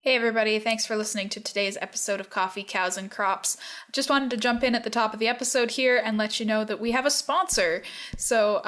Hey everybody, thanks for listening to today's episode of Coffee, Cows, and Crops. Just wanted to jump in at the top of the episode here and let you know that we have a sponsor. So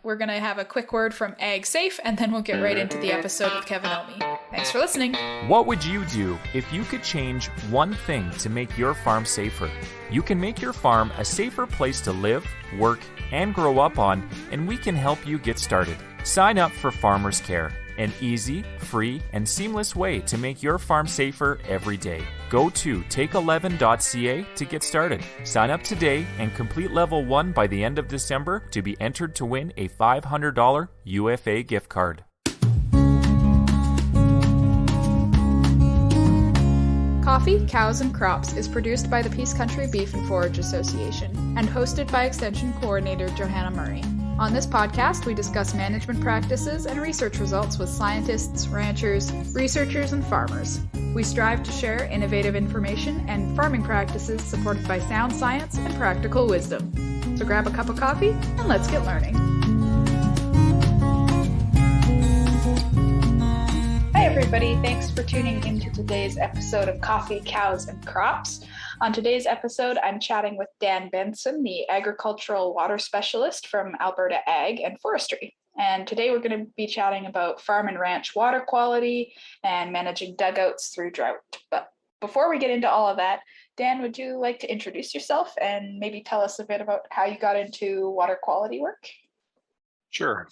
we're going to have a quick word from Ag Safe, and then we'll get right into the episode with Kevin Omi. Thanks for listening. What would you do if you could change one thing to make your farm safer? You can make your farm a safer place to live, work, and grow up on, and we can help you get started. Sign up for Farmers Care, an easy, free, and seamless way to make your farm safer every day. Go to take11.ca to get started. Sign up today and complete level 1 by the end of December to be entered to win a $500 UFA gift card. Coffee, Cows, and Crops is produced by the Peace Country Beef and Forage Association and hosted by Extension Coordinator Johanna Murray. On this podcast, we discuss management practices and research results with scientists, ranchers, researchers, and farmers. We strive to share innovative information and farming practices supported by sound science and practical wisdom. So grab a cup of coffee and let's get learning. Hi everybody, thanks for tuning into today's episode of Coffee, Cows, and Crops. On today's episode, I'm chatting with Dan Benson, the agricultural water specialist from Alberta Ag and Forestry. And today we're going to be chatting about farm and ranch water quality and managing dugouts through drought. But before we get into all of that, Dan, would you like to introduce yourself and maybe tell us a bit about how you got into water quality work? Sure.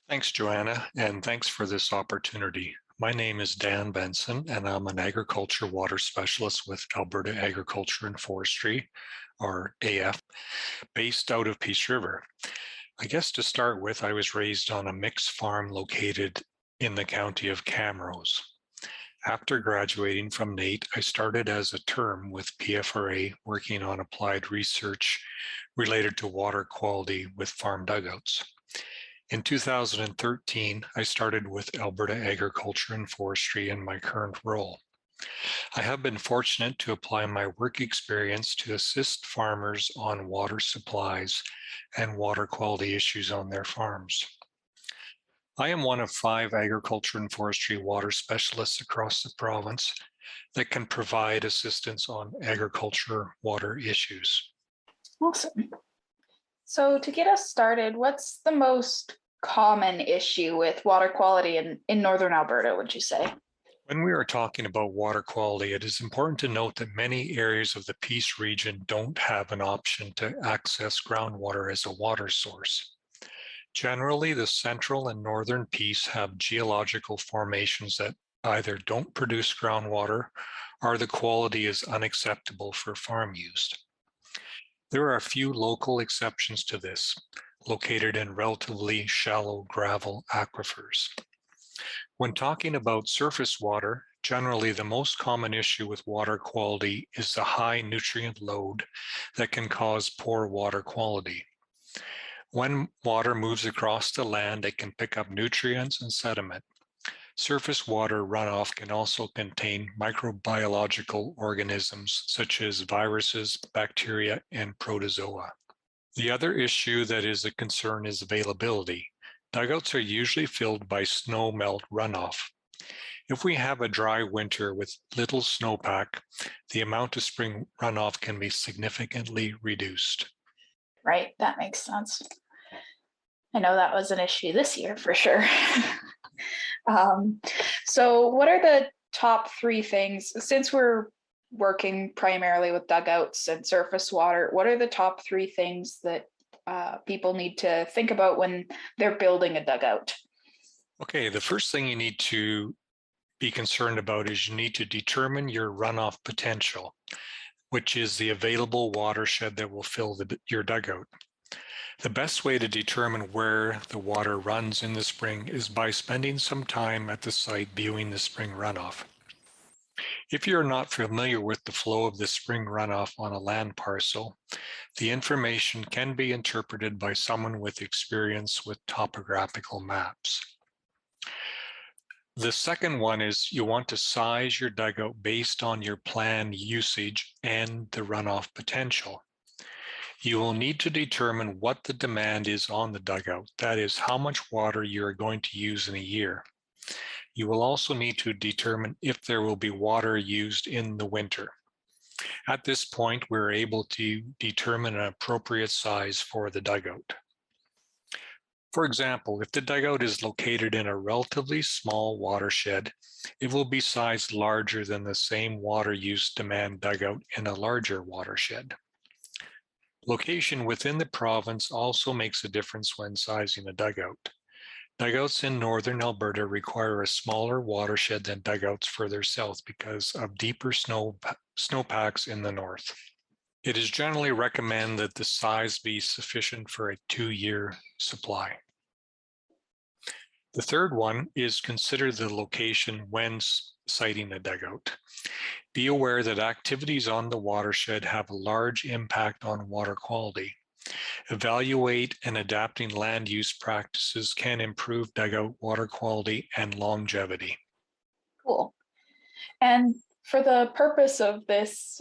Thanks, Joanna, and thanks for this opportunity. My name is Dan Benson, and I'm an agriculture water specialist with Alberta Agriculture and Forestry, or AF, based out of Peace River. I guess to start with, I was raised on a mixed farm located in the county of Camrose. After graduating from NAIT, I started as a term with PFRA working on applied research related to water quality with farm dugouts. In 2013, I started with Alberta Agriculture and Forestry in my current role. I have been fortunate to apply my work experience to assist farmers on water supplies and water quality issues on their farms. I am one of 5 agriculture and forestry water specialists across the province that can provide assistance on agriculture water issues. Awesome. So to get us started, what's the most common issue with water quality in Northern Alberta, would you say? When we are talking about water quality, it is important to note that many areas of the Peace region don't have an option to access groundwater as a water source. Generally, the central and northern Peace have geological formations that either don't produce groundwater or the quality is unacceptable for farm use. There are a few local exceptions to this, located in relatively shallow gravel aquifers. When talking about surface water, generally the most common issue with water quality is the high nutrient load that can cause poor water quality. When water moves across the land, it can pick up nutrients and sediment. Surface water runoff can also contain microbiological organisms such as viruses, bacteria, and protozoa. The other issue that is a concern is availability. Dugouts are usually filled by snow melt runoff. If we have a dry winter with little snowpack, the amount of spring runoff can be significantly reduced. Right, that makes sense. I know that was an issue this year for sure. So what are the top 3 things, since we're working primarily with dugouts and surface water, what are the top 3 things that people need to think about when they're building a dugout? Okay, the first thing you need to be concerned about is you need to determine your runoff potential, which is the available watershed that will fill your dugout. The best way to determine where the water runs in the spring is by spending some time at the site viewing the spring runoff. If you're not familiar with the flow of the spring runoff on a land parcel, the information can be interpreted by someone with experience with topographical maps. The second one is you want to size your dugout based on your planned usage and the runoff potential. You will need to determine what the demand is on the dugout, that is, how much water you are going to use in a year. You will also need to determine if there will be water used in the winter. At this point, we're able to determine an appropriate size for the dugout. For example, if the dugout is located in a relatively small watershed, it will be sized larger than the same water use demand dugout in a larger watershed. Location within the province also makes a difference when sizing a dugout. Dugouts in northern Alberta require a smaller watershed than dugouts further south because of deeper snowpacks in the north. It is generally recommended that the size be sufficient for a 2-year supply. The third one is consider the location when siting a dugout. Be aware that activities on the watershed have a large impact on water quality. Evaluate and adapting land use practices can improve dugout water quality and longevity. Cool. And for the purpose of this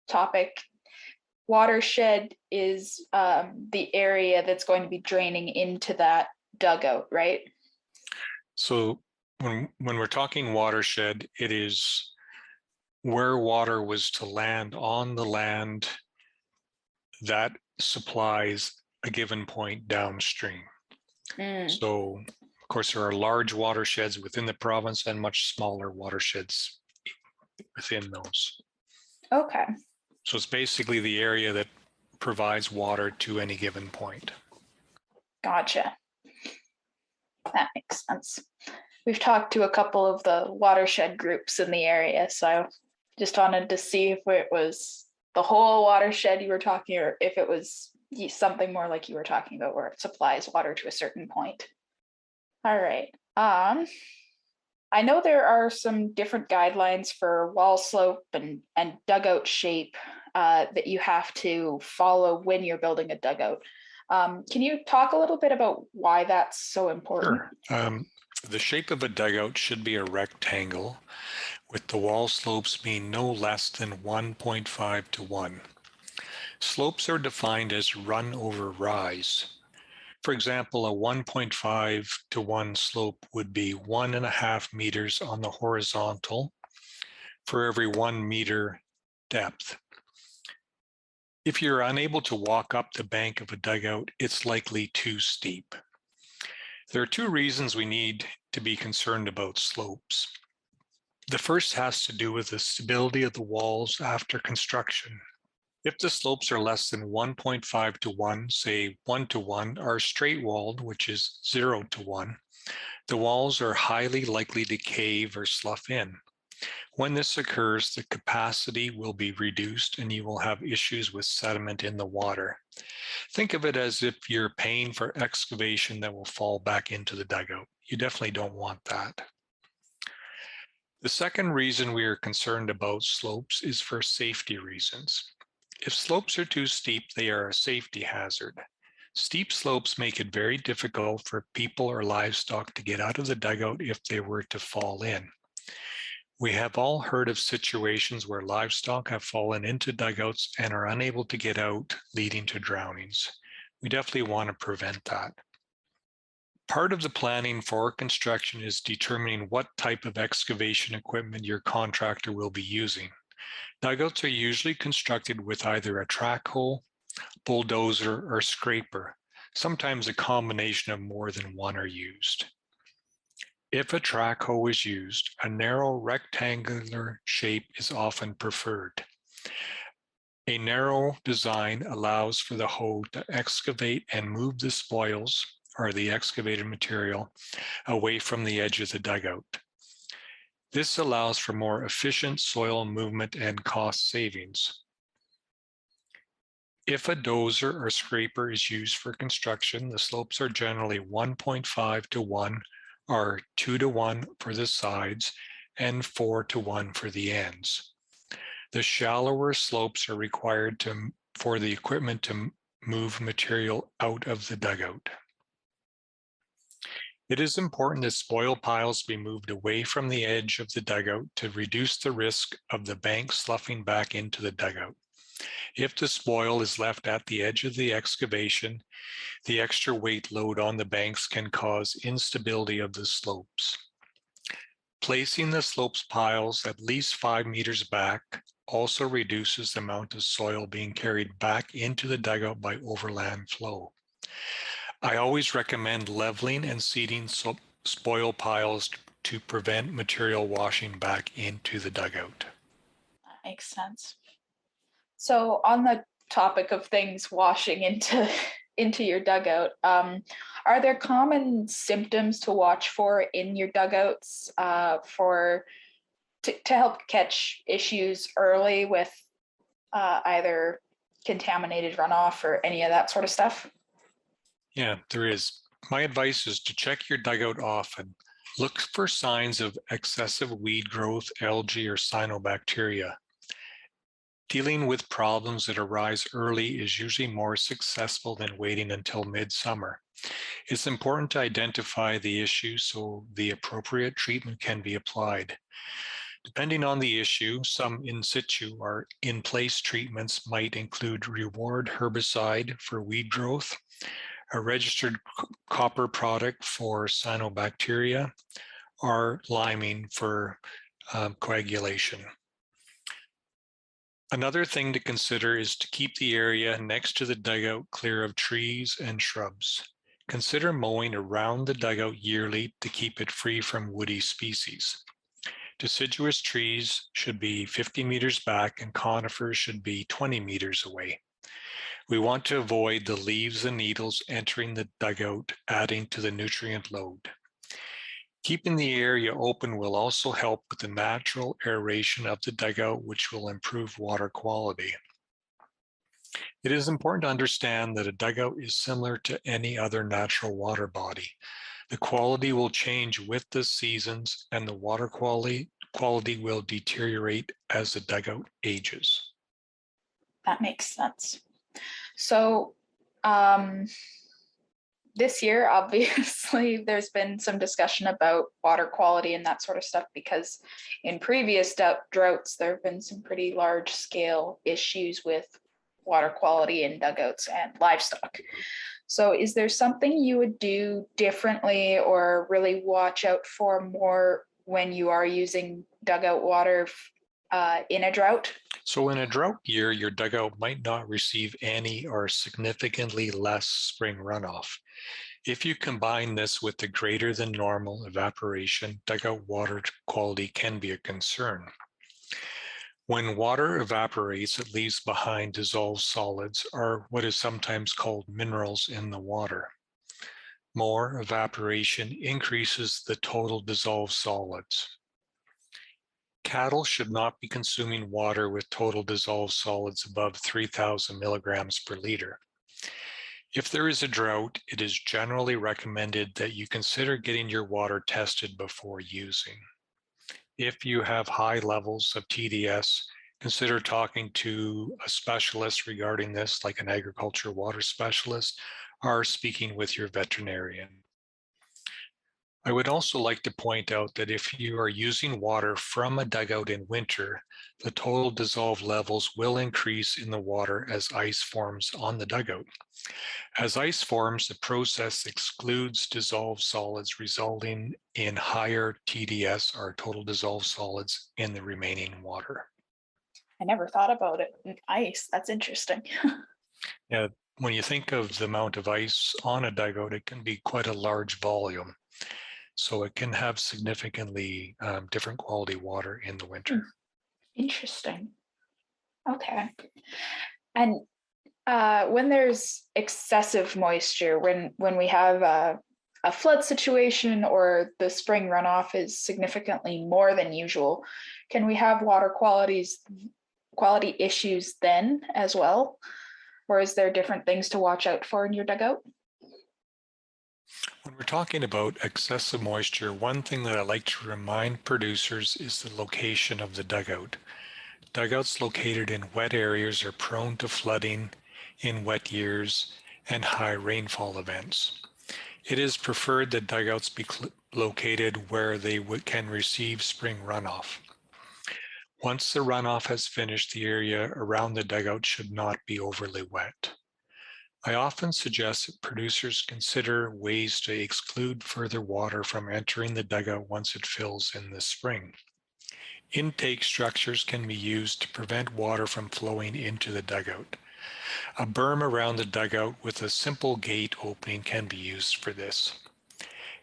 topic, watershed is the area that's going to be draining into that dugout, right? So when we're talking watershed, it is where water was to land on the land that supplies a given point downstream. So, of course, there are large watersheds within the province and much smaller watersheds within those. Okay. So it's basically the area that provides water to any given point. Gotcha. That makes sense. We've talked to a couple of the watershed groups in the area, so I just wanted to see if it was the whole watershed you were talking, or if it was something more like you were talking about where it supplies water to a certain point. All right. I know there are some different guidelines for wall slope and dugout shape that you have to follow when you're building a dugout. Can you talk a little bit about why that's so important? Sure. The shape of a dugout should be a rectangle, with the wall slopes being no less than 1.5 to 1. Slopes are defined as run over rise. For example, a 1.5 to 1 slope would be 1.5 meters on the horizontal for every 1 meter depth. If you're unable to walk up the bank of a dugout, it's likely too steep. There are two reasons we need to be concerned about slopes. The first has to do with the stability of the walls after construction. If the slopes are less than 1.5 to 1, say 1 to 1, are straight walled, which is 0 to 1, the walls are highly likely to cave or slough in. When this occurs, the capacity will be reduced and you will have issues with sediment in the water. Think of it as if you're paying for excavation that will fall back into the dugout. You definitely don't want that. The second reason we are concerned about slopes is for safety reasons. If slopes are too steep, they are a safety hazard. Steep slopes make it very difficult for people or livestock to get out of the dugout if they were to fall in. We have all heard of situations where livestock have fallen into dugouts and are unable to get out, leading to drownings. We definitely want to prevent that. Part of the planning for construction is determining what type of excavation equipment your contractor will be using. Dugouts are usually constructed with either a track hoe, bulldozer, or scraper. Sometimes a combination of more than one are used. If a track hoe is used, a narrow rectangular shape is often preferred. A narrow design allows for the hoe to excavate and move the spoils, or the excavated material, away from the edge of the dugout. This allows for more efficient soil movement and cost savings. If a dozer or scraper is used for construction, the slopes are generally 1.5 to 1, or 2 to 1 for the sides, and 4 to 1 for the ends. The shallower slopes are required for the equipment to move material out of the dugout. It is important that spoil piles be moved away from the edge of the dugout to reduce the risk of the bank sloughing back into the dugout. If the spoil is left at the edge of the excavation, the extra weight load on the banks can cause instability of the slopes. Placing the slopes piles at least 5 meters back also reduces the amount of soil being carried back into the dugout by overland flow. I always recommend leveling and seeding spoil piles to prevent material washing back into the dugout. That makes sense. So on the topic of things washing into into your dugout, are there common symptoms to watch for in your dugouts to help catch issues early with either contaminated runoff or any of that sort of stuff? Yeah, there is. My advice is to check your dugout often. Look for signs of excessive weed growth, algae, or cyanobacteria. Dealing with problems that arise early is usually more successful than waiting until midsummer. It's important to identify the issue so the appropriate treatment can be applied. Depending on the issue, some in situ or in-place treatments might include reward herbicide for weed growth, a registered copper product for cyanobacteria, or liming for coagulation. Another thing to consider is to keep the area next to the dugout clear of trees and shrubs. Consider mowing around the dugout yearly to keep it free from woody species. Deciduous trees should be 50 meters back and conifers should be 20 meters away. We want to avoid the leaves and needles entering the dugout, adding to the nutrient load. Keeping the area open will also help with the natural aeration of the dugout, which will improve water quality. It is important to understand that a dugout is similar to any other natural water body. The quality will change with the seasons and the water quality will deteriorate as the dugout ages. That makes sense. So this year, obviously, there's been some discussion about water quality and that sort of stuff because in previous droughts, there have been some pretty large scale issues with water quality in dugouts and livestock. So is there something you would do differently or really watch out for more when you are using dugout water in a drought? So in a drought year, your dugout might not receive any or significantly less spring runoff. If you combine this with the greater than normal evaporation, dugout water quality can be a concern. When water evaporates, it leaves behind dissolved solids, or what is sometimes called minerals in the water. More evaporation increases the total dissolved solids. Cattle should not be consuming water with total dissolved solids above 3,000 milligrams per liter. If there is a drought, it is generally recommended that you consider getting your water tested before using. If you have high levels of TDS, consider talking to a specialist regarding this, like an agriculture water specialist, or speaking with your veterinarian. I would also like to point out that if you are using water from a dugout in winter, the total dissolved levels will increase in the water as ice forms on the dugout. As ice forms, the process excludes dissolved solids, resulting in higher TDS, or total dissolved solids, in the remaining water. I never thought about it. Ice, that's interesting. Yeah, when you think of the amount of ice on a dugout, it can be quite a large volume. So it can have significantly different quality water in the winter. Interesting. Okay. And when there's excessive moisture, when we have a flood situation or the spring runoff is significantly more than usual, can we have water quality issues then as well? Or is there different things to watch out for in your dugout? When we're talking about excessive moisture, one thing that I like to remind producers is the location of the dugout. Dugouts located in wet areas are prone to flooding in wet years and high rainfall events. It is preferred that dugouts be located where they can receive spring runoff. Once the runoff has finished, the area around the dugout should not be overly wet. I often suggest that producers consider ways to exclude further water from entering the dugout once it fills in the spring. Intake structures can be used to prevent water from flowing into the dugout. A berm around the dugout with a simple gate opening can be used for this.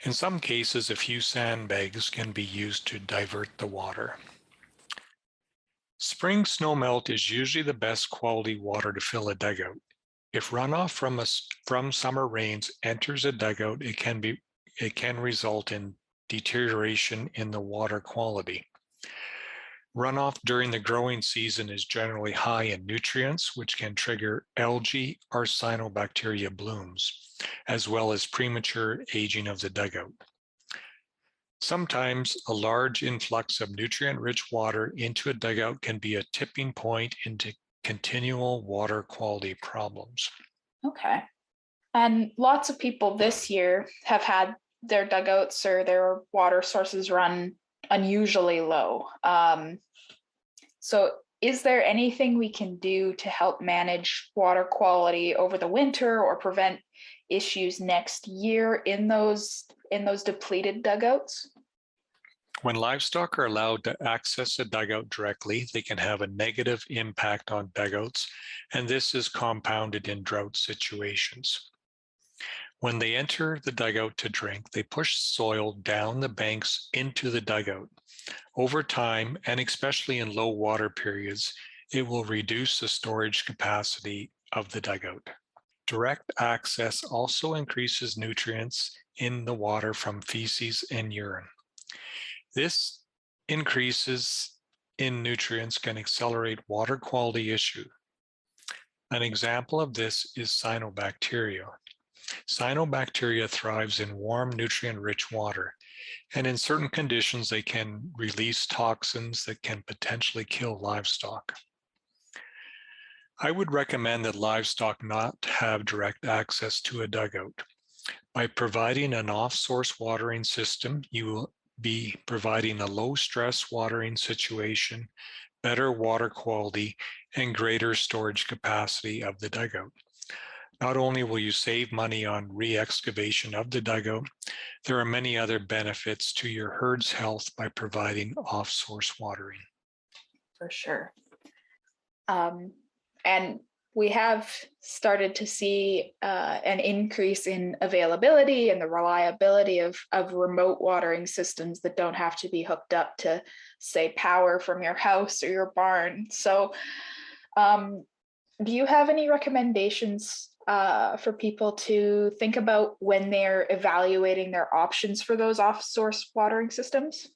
In some cases, a few sandbags can be used to divert the water. Spring snowmelt is usually the best quality water to fill a dugout. If runoff from summer rains enters a dugout, it can result in deterioration in the water quality. Runoff during the growing season is generally high in nutrients, which can trigger algae or cyanobacteria blooms, as well as premature aging of the dugout. Sometimes a large influx of nutrient-rich water into a dugout can be a tipping point into continual water quality problems. Okay. And lots of people this year have had their dugouts or their water sources run unusually low. So is there anything we can do to help manage water quality over the winter or prevent issues next year in those depleted dugouts? When livestock are allowed to access a dugout directly, they can have a negative impact on dugouts, and this is compounded in drought situations. When they enter the dugout to drink, they push soil down the banks into the dugout. Over time, and especially in low water periods, it will reduce the storage capacity of the dugout. Direct access also increases nutrients in the water from feces and urine. This increases in nutrients can accelerate water quality issue. An example of this is cyanobacteria. Cyanobacteria thrives in warm, nutrient-rich water, and in certain conditions, they can release toxins that can potentially kill livestock. I would recommend that livestock not have direct access to a dugout. By providing an off-source watering system, you will be providing a low-stress watering situation, better water quality, and greater storage capacity of the dugout. Not only will you save money on re-excavation of the dugout, there are many other benefits to your herd's health by providing off-source watering. For sure. And we have started to see an increase in availability and the reliability of remote watering systems that don't have to be hooked up to, say, power from your house or your barn. So do you have any recommendations for people to think about when they're evaluating their options for those off-source watering systems?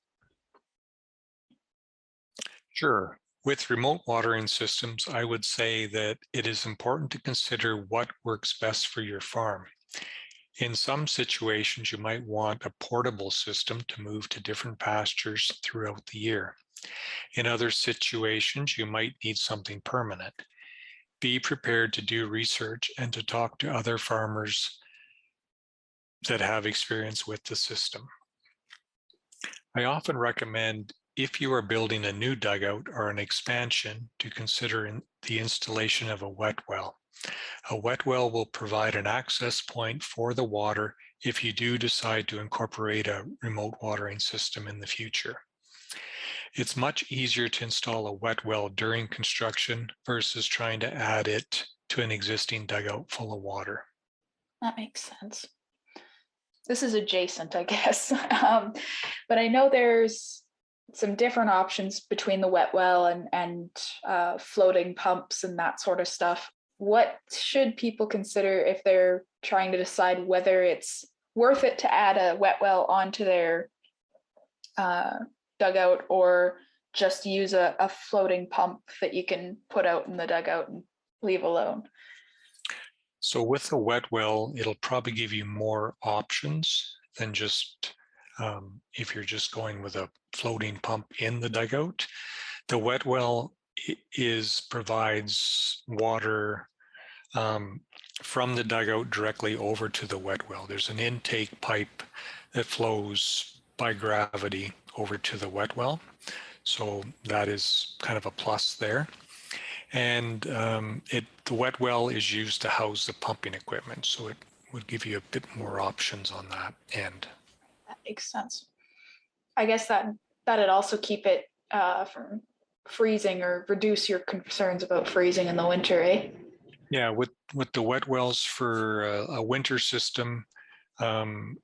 Sure. With remote watering systems, I would say that it is important to consider what works best for your farm. In some situations, you might want a portable system to move to different pastures throughout the year. In other situations, you might need something permanent. Be prepared to do research and to talk to other farmers that have experience with the system. I often recommend, if you are building a new dugout or an expansion, to consider the installation of a wet well. A wet well will provide an access point for the water if you do decide to incorporate a remote watering system in the future. It's much easier to install a wet well during construction versus trying to add it to an existing dugout full of water. That makes sense. This is adjacent, I guess. But I know there's some different options between the wet well and floating pumps and that sort of stuff. What should people consider if they're trying to decide whether it's worth it to add a wet well onto their dugout or just use a floating pump that you can put out in the dugout and leave alone? So with a wet well, it'll probably give you more options than just if you're just going with a floating pump in the dugout. The wet well provides water from the dugout directly over to the wet well. There's an intake pipe that flows by gravity over to the wet well. So that is kind of a plus there. And the wet well is used to house the pumping equipment, so it would give you a bit more options on that end. That makes sense. I guess that'd also keep it from freezing or reduce your concerns about freezing in the winter, eh? Yeah, with the wet wells for a winter system, then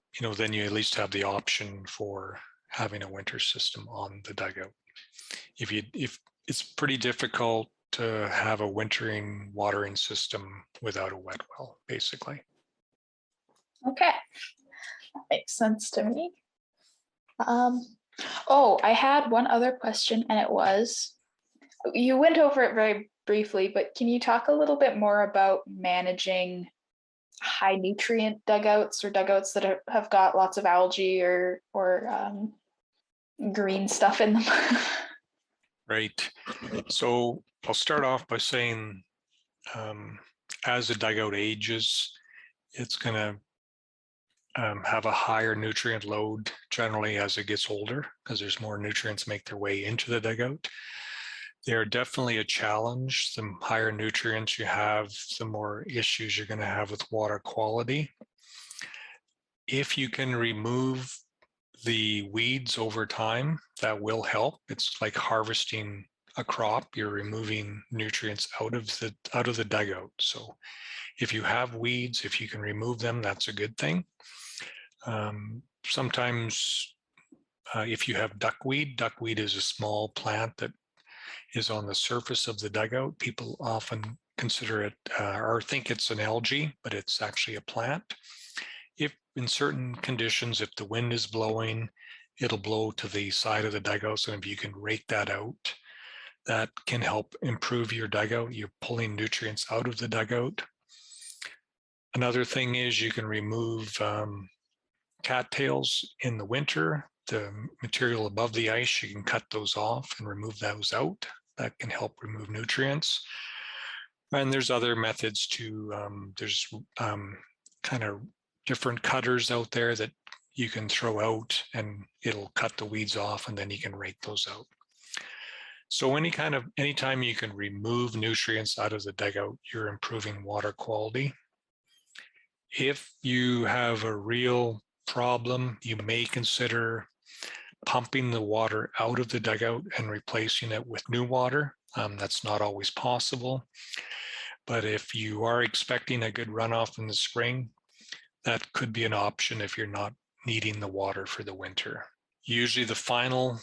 you at least have the option for having a winter system on the dugout. If it's pretty difficult to have a wintering watering system without a wet well, basically. Okay, that makes sense to me. Oh, I had one other question, and it was, you went over it very briefly, but can you talk a little bit more about managing high nutrient dugouts or dugouts that have got lots of algae or green stuff in them? Right. So I'll start off by saying, as the dugout ages, it's going to have a higher nutrient load generally as it gets older, because there's more nutrients make their way into the dugout. They're definitely a challenge. The higher nutrients you have, the more issues you're going to have with water quality. If you can remove the weeds over time, that will help. It's like harvesting a crop. You're removing nutrients out of the dugout. So if you have weeds, if you can remove them, that's a good thing. Sometimes if you have duckweed is a small plant that is on the surface of the dugout. People often consider it or think it's an algae, but it's actually a plant. If in certain conditions, if the wind is blowing, it'll blow to the side of the dugouts, and if you can rake that out, that can help improve your dugout. You're pulling nutrients out of the dugout. Another thing is you can remove cattails in the winter. The material above the ice, you can cut those off and remove those out. That can help remove nutrients. And there's other methods too. There's kind of different cutters out there that you can throw out and it'll cut the weeds off, and then you can rake those out. So anytime you can remove nutrients out of the dugout, you're improving water quality. If you have a real problem, you may consider pumping the water out of the dugout and replacing it with new water. That's not always possible. But if you are expecting a good runoff in the spring, that could be an option if you're not needing the water for the winter. Usually the final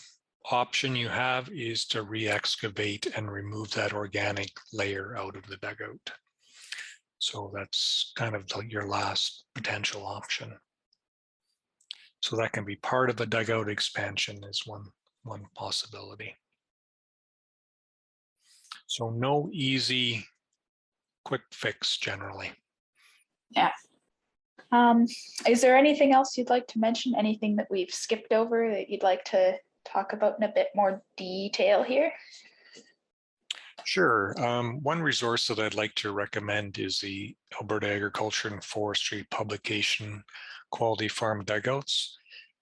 option you have is to re-excavate and remove that organic layer out of the dugout. So that's kind of like your last potential option. So that can be part of a dugout expansion is one possibility. So no easy, quick fix generally. Yeah. Is there anything else you'd like to mention? Anything that we've skipped over that you'd like to talk about in a bit more detail here? Sure. One resource that I'd like to recommend is the Alberta Agriculture and Forestry publication, Quality Farm Dugouts.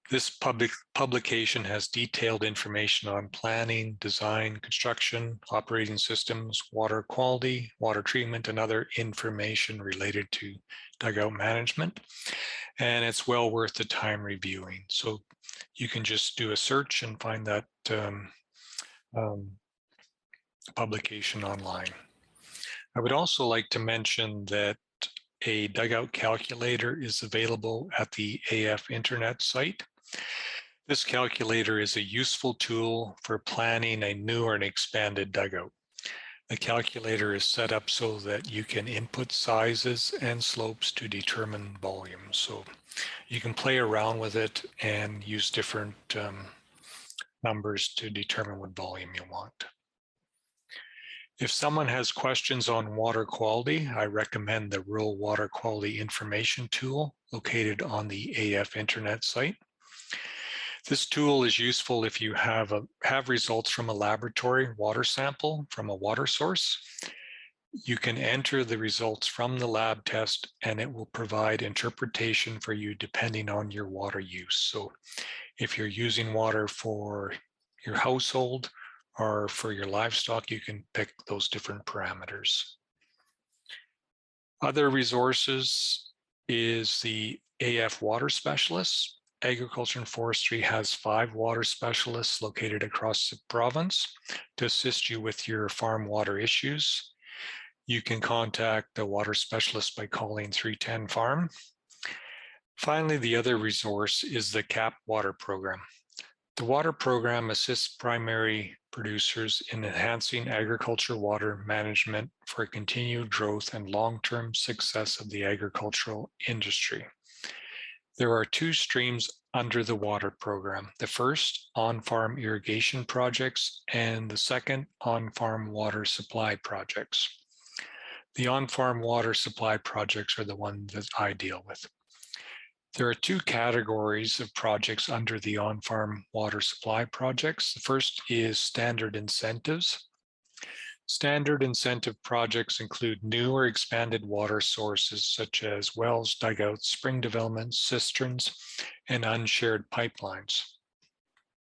This publication has detailed information on planning, design, construction, operating systems, water quality, water treatment, and other information related to dugout management. And it's well worth the time reviewing. So you can just do a search and find that publication online. I would also like to mention that a dugout calculator is available at the AF internet site. This calculator is a useful tool for planning a new or an expanded dugout. The calculator is set up so that you can input sizes and slopes to determine volume. So you can play around with it and use different numbers to determine what volume you want. If someone has questions on water quality, I recommend the Rural Water Quality Information Tool located on the AF internet site. This tool is useful if you have results from a laboratory water sample from a water source. You can enter the results from the lab test and it will provide interpretation for you depending on your water use. So if you're using water for your household or for your livestock, you can pick those different parameters. Other resources is the AF Water Specialists. Agriculture and Forestry has 5 water specialists located across the province to assist you with your farm water issues. You can contact the water specialist by calling 310-FARM. Finally, the other resource is the CAP Water Program. The water program assists primary producers in enhancing agriculture water management for continued growth and long-term success of the agricultural industry. There are 2 streams under the water program. The first, on-farm irrigation projects, and the second, on-farm water supply projects. The on-farm water supply projects are the ones that I deal with. There are 2 categories of projects under the on-farm water supply projects. The first is standard incentives. Standard incentive projects include new or expanded water sources such as wells, dugouts, spring developments, cisterns, and unshared pipelines.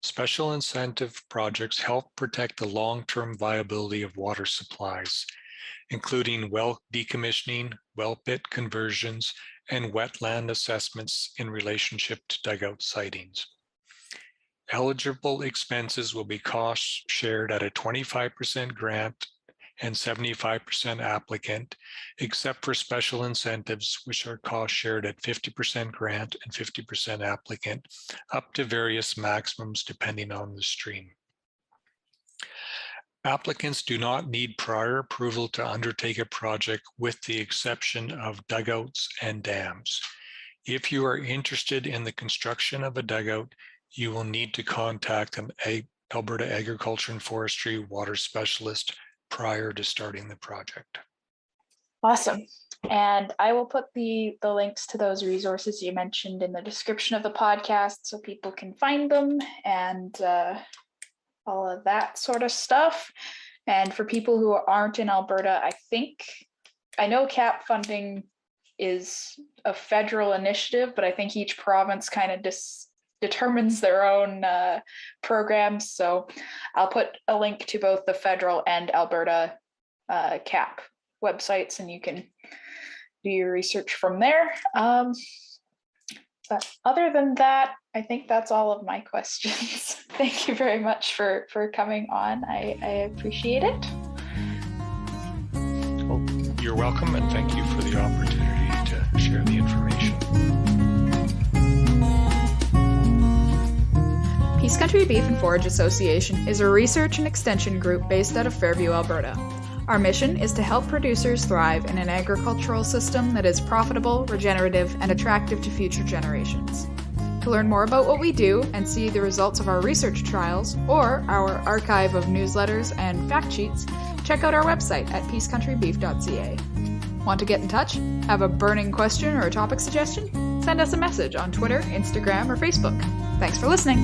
Special incentive projects help protect the long-term viability of water supplies, including well decommissioning, well pit conversions, and wetland assessments in relationship to dugout sightings. Eligible expenses will be cost shared at a 25% grant and 75% applicant, except for special incentives, which are cost shared at 50% grant and 50% applicant, up to various maximums depending on the stream. Applicants do not need prior approval to undertake a project with the exception of dugouts and dams. If you are interested in the construction of a dugout, you will need to contact an Alberta Agriculture and Forestry water specialist prior to starting the project. Awesome. And I will put the links to those resources you mentioned in the description of the podcast so people can find them and all of that sort of stuff. And for people who aren't in Alberta, I know CAP funding is a federal initiative, but I think each province kind of determines their own programs. So I'll put a link to both the federal and Alberta CAP websites, and you can do your research from there. But other than that, I think that's all of my questions. Thank you very much for coming on. I appreciate it. Well, you're welcome, and thank you for the opportunity to share the information. Peace Country Beef and Forage Association is a research and extension group based out of Fairview, Alberta. Our mission is to help producers thrive in an agricultural system that is profitable, regenerative, and attractive to future generations. To learn more about what we do and see the results of our research trials or our archive of newsletters and fact sheets, check out our website at peacecountrybeef.ca. Want to get in touch? Have a burning question or a topic suggestion? Send us a message on Twitter, Instagram, or Facebook. Thanks for listening.